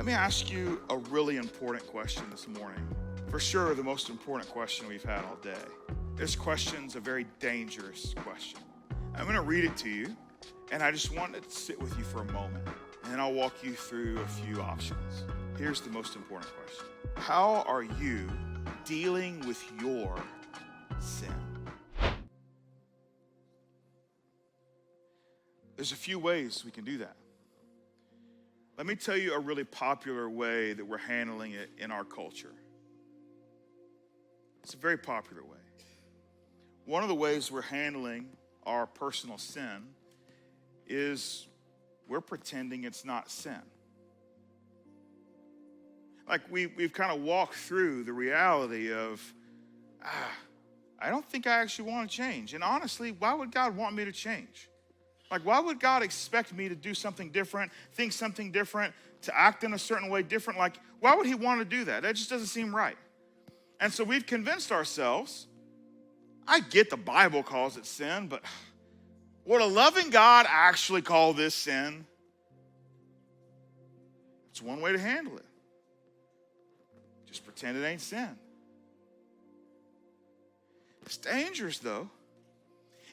Let me ask you a really important question this morning. For sure, the most important question we've had all day. This question's a very dangerous question. I'm going to read it to you, and I just want it to sit with you for a moment, and then I'll walk you through a few options. Here's the most important question. How are you dealing with your sin? There's a few ways we can do that. Let me tell you a really popular way that we're handling it in our culture. It's a very popular way. One of the ways we're handling our personal sin is we're pretending it's not sin. Like we've kind of walked through the reality of, I don't think I actually want to change. And honestly, why would God want me to change? Like, why would God expect me to do something different, think something different, to act in a certain way different? Like, why would he want to do that? That just doesn't seem right. And so we've convinced ourselves, I get the Bible calls it sin, but would a loving God actually call this sin? It's one way to handle it. Just pretend it ain't sin. It's dangerous, though.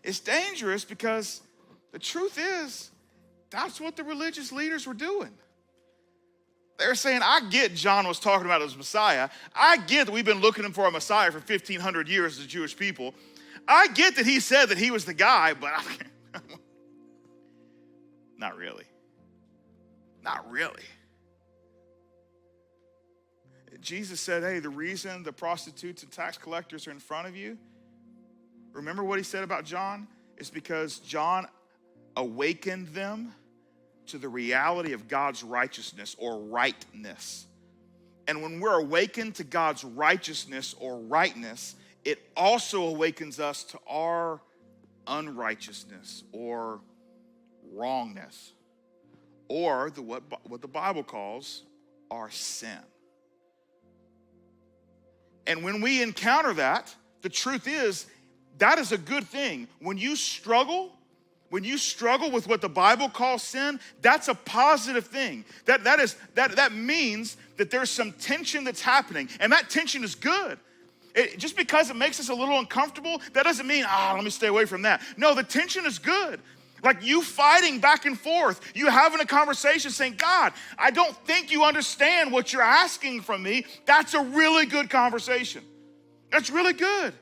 It's dangerous because the truth is, that's what the religious leaders were doing. They were saying, I get John was talking about his Messiah. I get that we've been looking for a Messiah for 1,500 years as Jewish people. I get that he said that he was the guy, but not really. Not really. Jesus said, hey, the reason the prostitutes and tax collectors are in front of you, remember what he said about John? It's because John awakened them to the reality of God's righteousness or rightness. And when we're awakened to God's righteousness or rightness, it also awakens us to our unrighteousness or wrongness, or what the Bible calls our sin. And when we encounter that, the truth is, that is a good thing. When you struggle with what the Bible calls sin, that's a positive thing. That means that there's some tension that's happening, and that tension is good. Just because it makes us a little uncomfortable, that doesn't mean, let me stay away from that. No, the tension is good. Like you fighting back and forth, you having a conversation saying, God, I don't think you understand what you're asking from me. That's a really good conversation. That's really good.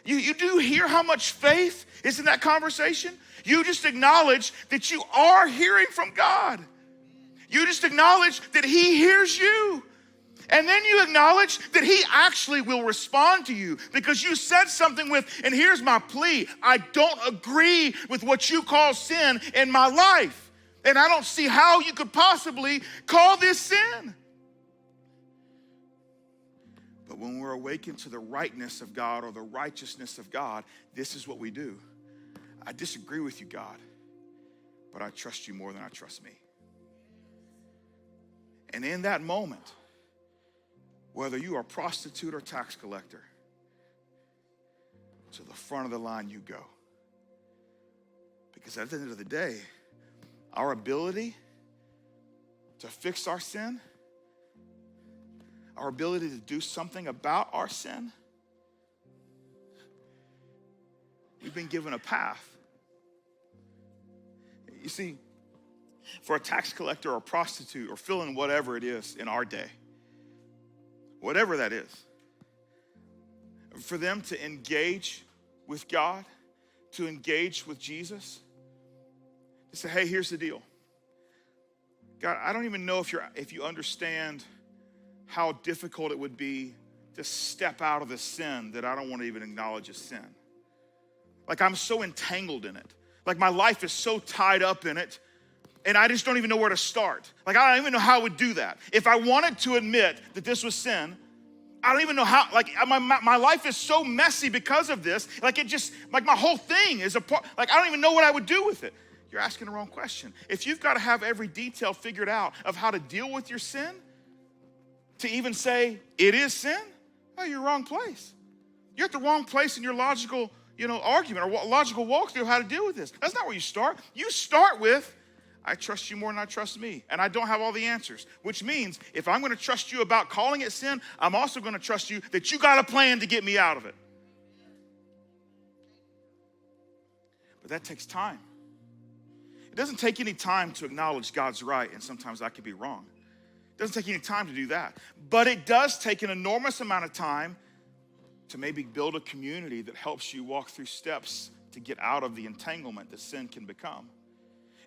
You do hear how much faith is in that conversation? You just acknowledge that you are hearing from God. You just acknowledge that he hears you. And then you acknowledge that he actually will respond to you because you said something with, and here's my plea, I don't agree with what you call sin in my life. And I don't see how you could possibly call this sin. But when we're awakened to the rightness of God or the righteousness of God, this is what we do. I disagree with you, God, but I trust you more than I trust me. And in that moment, whether you are a prostitute or tax collector, to the front of the line you go. Because at the end of the day, our ability to fix our sin, our ability to do something about our sin, we've been given a path. You see, for a tax collector or a prostitute or fill in whatever it is in our day, whatever that is, for them to engage with God, to engage with Jesus, to say, hey, here's the deal. God, I don't even know if you understand how difficult it would be to step out of the sin that I don't want to even acknowledge as sin. Like I'm so entangled in it. Like my life is so tied up in it, and I just don't even know where to start. Like I don't even know how I would do that. If I wanted to admit that this was sin, I don't even know how. Like my life is so messy because of this. Like it just, like my whole thing is a part. Like I don't even know what I would do with it. You're asking the wrong question. If you've got to have every detail figured out of how to deal with your sin, to even say it is sin, oh, you're wrong place. You're at the wrong place in your logical, argument or logical walkthrough of how to deal with this. That's not where you start. You start with, I trust you more than I trust me. And I don't have all the answers, which means if I'm going to trust you about calling it sin, I'm also going to trust you that you got a plan to get me out of it. But that takes time. It doesn't take any time to acknowledge God's right, and sometimes I could be wrong. It doesn't take any time to do that. But it does take an enormous amount of time to maybe build a community that helps you walk through steps to get out of the entanglement that sin can become.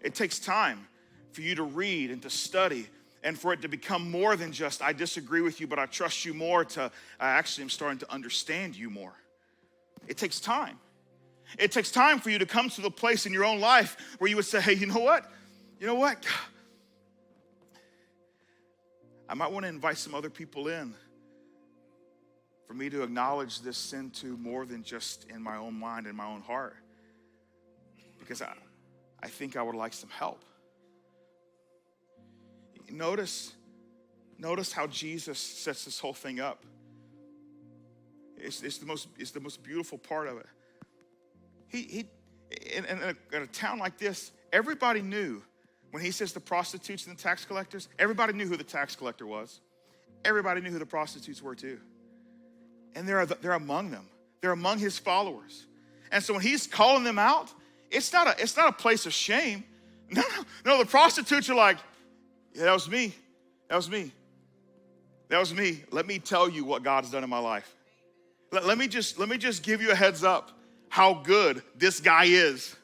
It takes time for you to read and to study and for it to become more than just, I disagree with you, but I trust you more, to I actually am starting to understand you more. It takes time. It takes time for you to come to the place in your own life where you would say, hey, you know what? You know what? I might want to invite some other people in for me to acknowledge this sin to more than just in my own mind and my own heart. Because I think I would like some help. Notice how Jesus sets this whole thing up. It's the most beautiful part of it. In a town like this, everybody knew when he says the prostitutes and the tax collectors, everybody knew who the tax collector was. Everybody knew who the prostitutes were too. And they're among them. They're among his followers. And so when he's calling them out, it's not a place of shame. No, the prostitutes are like, yeah, that was me. That was me. That was me. Let me tell you what God has done in my life. Let me just give you a heads up how good this guy is.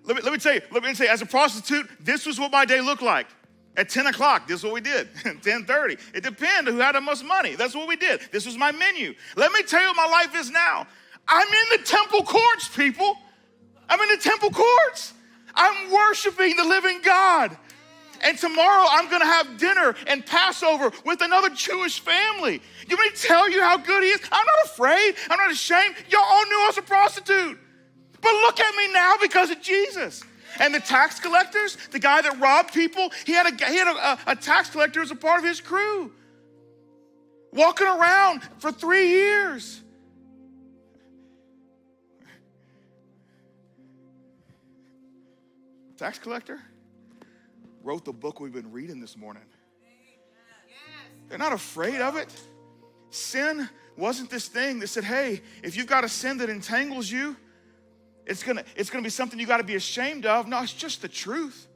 Let me tell you, as a prostitute, this was what my day looked like. At 10 o'clock, this is what we did. 10:30. It depended who had the most money. That's what we did. This was my menu. Let me tell you what my life is now. I'm in the temple courts, people. I'm in the temple courts. I'm worshiping the living God. And tomorrow I'm going to have dinner and Passover with another Jewish family. You want me to tell you how good he is? I'm not afraid. I'm not ashamed. Y'all all knew I was a prostitute. But look at me now because of Jesus. And the tax collectors, the guy that robbed people, he had a tax collector as a part of his crew. Walking around for 3 years. Tax collector wrote the book we've been reading this morning. They're not afraid of it. Sin wasn't this thing that said, hey, if you've got a sin that entangles you, it's gonna be something you gotta be ashamed of. No, it's just the truth.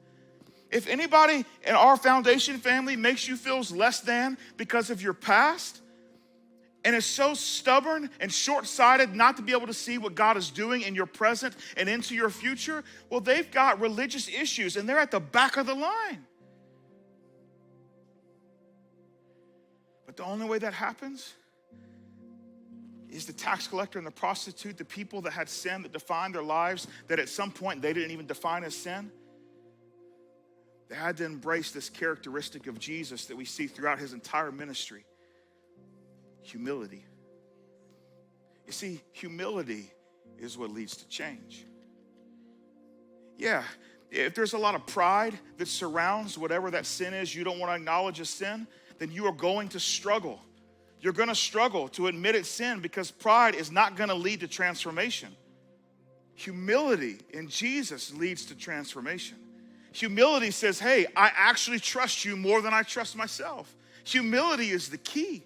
If anybody in our foundation family makes you feel less than because of your past, and is so stubborn and short-sighted not to be able to see what God is doing in your present and into your future, well, they've got religious issues and they're at the back of the line. But the only way that happens is the tax collector and the prostitute, the people that had sin that defined their lives, that at some point they didn't even define as sin. They had to embrace this characteristic of Jesus that we see throughout his entire ministry. Humility. You see, humility is what leads to change. Yeah, if there's a lot of pride that surrounds whatever that sin is you don't want to acknowledge as sin, then you are going to struggle. You're going to struggle to admit it's sin because pride is not going to lead to transformation. Humility in Jesus leads to transformation. Humility says, hey, I actually trust you more than I trust myself. Humility is the key.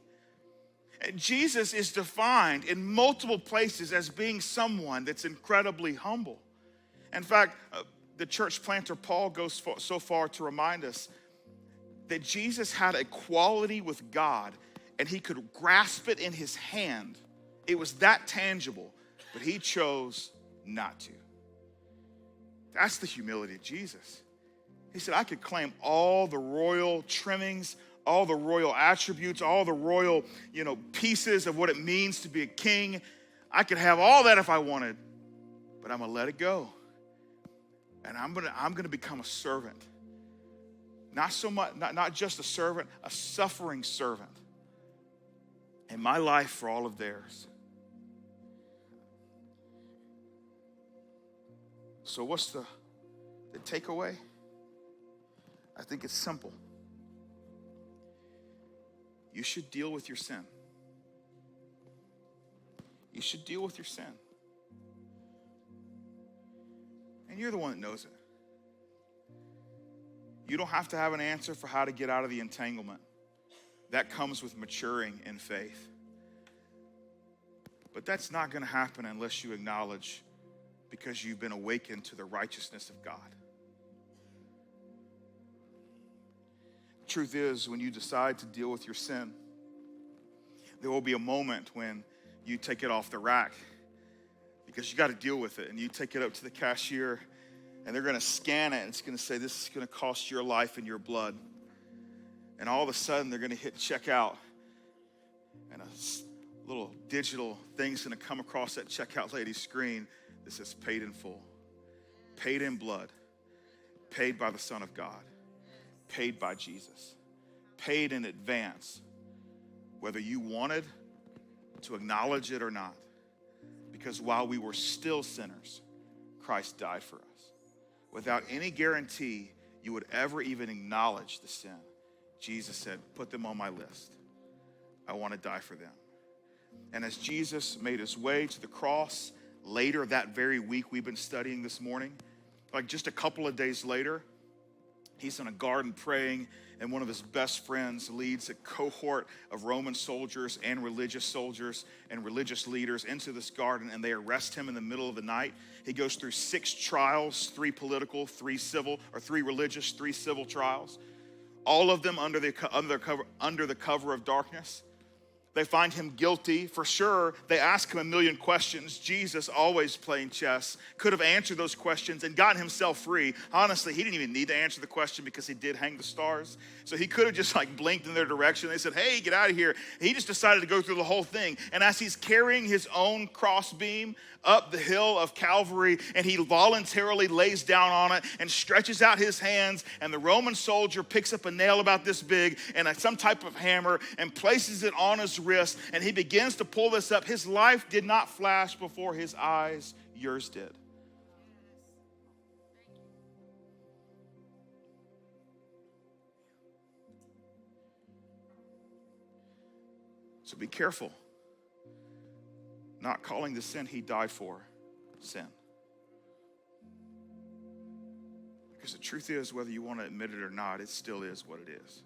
And Jesus is defined in multiple places as being someone that's incredibly humble. In fact, the church planter Paul goes so far to remind us that Jesus had a quality with God and he could grasp it in his hand. It was that tangible, but he chose not to. That's the humility of Jesus. He said, I could claim all the royal trimmings, all the royal attributes, all the royal, pieces of what it means to be a king. I could have all that if I wanted, but I'm gonna let it go. And I'm gonna become a servant. Not so much, not just a servant, a suffering servant. In my life for all of theirs. So what's the takeaway? I think it's simple. You should deal with your sin. You should deal with your sin. And you're the one that knows it. You don't have to have an answer for how to get out of the entanglement. That comes with maturing in faith. But that's not going to happen unless you acknowledge because you've been awakened to the righteousness of God. The truth is, when you decide to deal with your sin, there will be a moment when you take it off the rack because you got to deal with it, and you take it up to the cashier, and they're going to scan it, and it's going to say, this is going to cost your life and your blood. And all of a sudden, they're going to hit checkout, and a little digital thing's going to come across that checkout lady's screen that says paid in full, paid in blood, paid by the Son of God, paid by Jesus, paid in advance, whether you wanted to acknowledge it or not. Because while we were still sinners, Christ died for us. Without any guarantee you would ever even acknowledge the sin, Jesus said, put them on my list. I want to die for them. And as Jesus made his way to the cross later that very week we've been studying this morning, like just a couple of days later, he's in a garden praying, and one of his best friends leads a cohort of Roman soldiers and religious leaders into this garden, and they arrest him in the middle of the night. He goes through 6 trials, 3 political, 3 civil, or 3 religious, 3 civil trials, all of them under the cover of darkness. They find him guilty for sure. They ask him a million questions. Jesus, always playing chess, could have answered those questions and gotten himself free. Honestly, he didn't even need to answer the question because he did hang the stars. So he could have just blinked in their direction. They said, hey, get out of here. He just decided to go through the whole thing. And as he's carrying his own crossbeam up the hill of Calvary, and he voluntarily lays down on it and stretches out his hands, and the Roman soldier picks up a nail about this big and some type of hammer and places it on his wrist, and he begins to pull this up. His life did not flash before his eyes. Yours did. So be careful not calling the sin he died for sin. Because the truth is, whether you want to admit it or not, it still is what it is.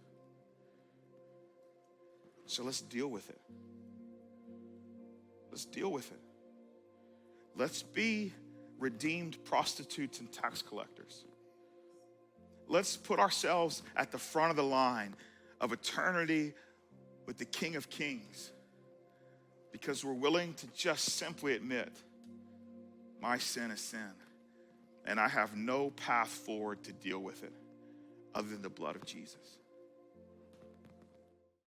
So let's deal with it. Let's deal with it. Let's be redeemed prostitutes and tax collectors. Let's put ourselves at the front of the line of eternity with the King of Kings, because we're willing to just simply admit, my sin is sin, and I have no path forward to deal with it other than the blood of Jesus.